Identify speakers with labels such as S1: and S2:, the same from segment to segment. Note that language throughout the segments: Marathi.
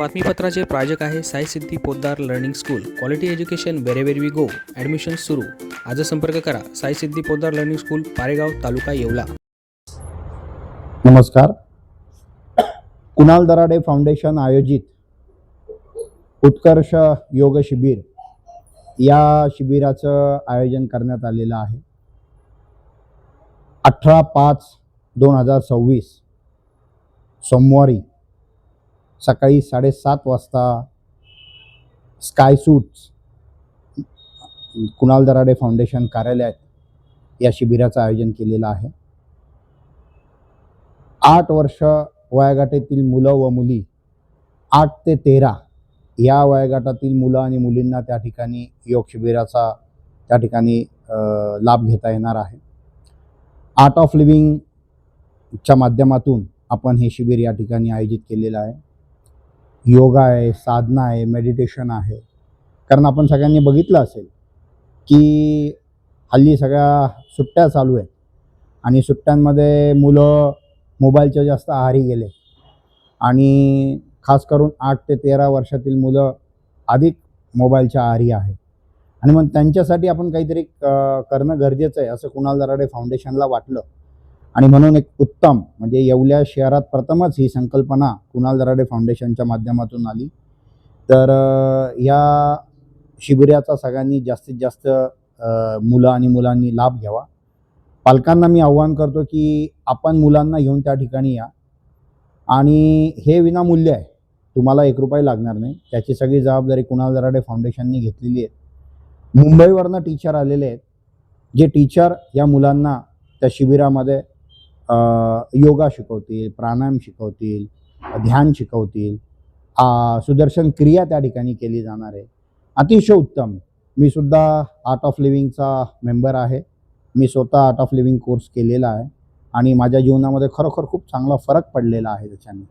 S1: बातमीपत्राचे प्रायोजक आहे Sai Siddhi Podar learning school. Quality education wherever we go. Admission सुरू. आज संपर्क करा. Sai Siddhi Podar learning school, Paregaon, taluka Yeola.
S2: नमस्कार. कुणाल दराडे फाउंडेशन आयोजित उत्कर्ष योग शिबिर या शिबिराचं आयोजन करण्यात आलेलं आहे. 18/5/2026 सोमवारी सकाळी 7:30 वाजता sky suits Kunal Darade foundation कार्यालयात या शिबिराचं आयोजन केलेलं आहे. 8 वर्ष वयोगटातील मुलं व मुली, 8 ते 13 या वयोगटातील मुलं आणि मुलींना त्या ठिकाणी योग शिबिराचा त्या ठिकाणी लाभ घेता येणार आहे. आर्ट ऑफ लिव्हिंगच्या माध्यमातून आपण हे शिबिर या ठिकाणी आयोजित केलेलं आहे. योगा आहे, साधना आहे, मेडिटेशन आहे. कारण आपण सगळ्यांनी बघितलं असेल की हल्ली सगळ्या सुट्ट्या चालू आहेत आणि सुट्ट्यांमध्ये मुलं मोबाईलच्या जास्त आहारी गेले आणि खास करून 8 ते 13 वर्षातील मुलं अधिक मोबाईलच्या आहारी आहे आणि मग त्यांच्यासाठी आपण काहीतरी करणं गरजेचं आहे असं कुणाल दराडे फाउंडेशनला वाटलं आणि म्हणून एक उत्तम म्हणजे येवल्या शहरात प्रथमच ही संकल्पना कुणाल दराडे फाउंडेशनच्या माध्यमातून आली. तर या शिबिराचा सगळ्यांनी जास्तीत जास्त मुलं आणि मुलांनी लाभ घ्यावा. पालकांना मी आव्हान करतो की आपण मुलांना घेऊन त्या ठिकाणी या आणि हे विनामूल्य आहे. तुम्हाला 1 रुपया लागणार नाही. त्याची सगळी जबाबदारी कुणाल दराडे फाउंडेशनने घेतलेली आहे. मुंबईवरनं टीचर आलेले आहेत जे टीचर या मुलांना त्या शिबिरामध्ये योगा शिकवतील, प्राणायाम शिकवतील, ध्यान शिकवतील, सुदर्शन क्रिया त्या ठिकाणी केली जाणार आहे. अतिशय उत्तम. मी सुद्धा आर्ट ऑफ लिव्हिंगचा मेंबर आहे. मी स्वतः आर्ट ऑफ लिव्हिंग कोर्स केलेला आहे आणि माझ्या जीवनामध्ये खरोखर खूप चांगला फरक पडलेला आहे त्याच्याने.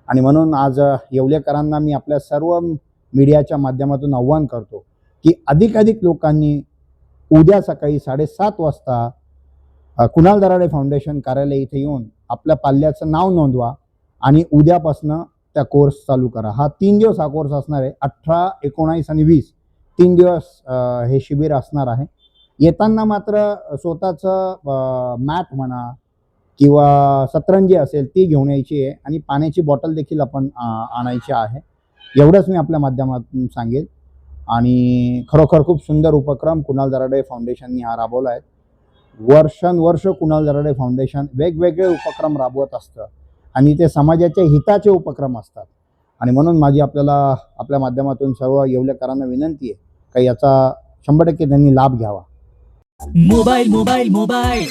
S2: आणि म्हणून आज येवलेकरांना मी आपल्या सर्व मीडियाच्या माध्यमातून आव्हान करतो की अधिकाधिक लोकांनी उद्या सकाळी 7:30 वाजता कुणाल दराडे फाउंडेशन कार्यालय इथे येऊन आपल्या पाल्याचं नाव नोंदवा आणि उद्यापासनं त्या कोर्स चालू करा. हा 3 दिवस हा कोर्स असणार आहे. 18, 19 आणि 20 3 दिवस हे शिबिर असणार आहे. येताना मात्र स्वतःचं मॅट म्हणा किंवा सतरंजी असेल ती घेऊन यायची आहे आणि पाण्याची बॉटल देखील आपण आणायची आहे. एवढंच मी आपल्या माध्यमातून सांगेल. आणि खरोखर खूप सुंदर उपक्रम कुणाल दराडे फाउंडेशननी हा राबवला आहे. वर्षानुवर्ष कुणाल दराडे फाउंडेशन वेगवेगळे उपक्रम राबवत असतं आणि ते समाजाच्या हिताचे उपक्रम असतात आणि म्हणून माझी आपल्या माध्यमातून सर्व येवलेकरांना विनंती आहे की याचा 100% त्यांनी लाभ घ्यावा.
S3: मोबाइल मोबाइल मोबाइल,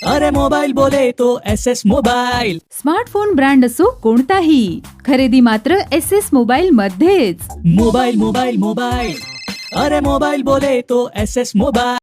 S3: अरे मोबाइल बोले तो SS मोबाइल.
S4: स्मार्टफोन ब्रँड असो कोणताही, खरेदी मात्र SS मोबाइल मध्येच.
S3: मोबाइल मोबाइल मोबाइल, अरे मोबाइल बोले तो SS मोबाइल.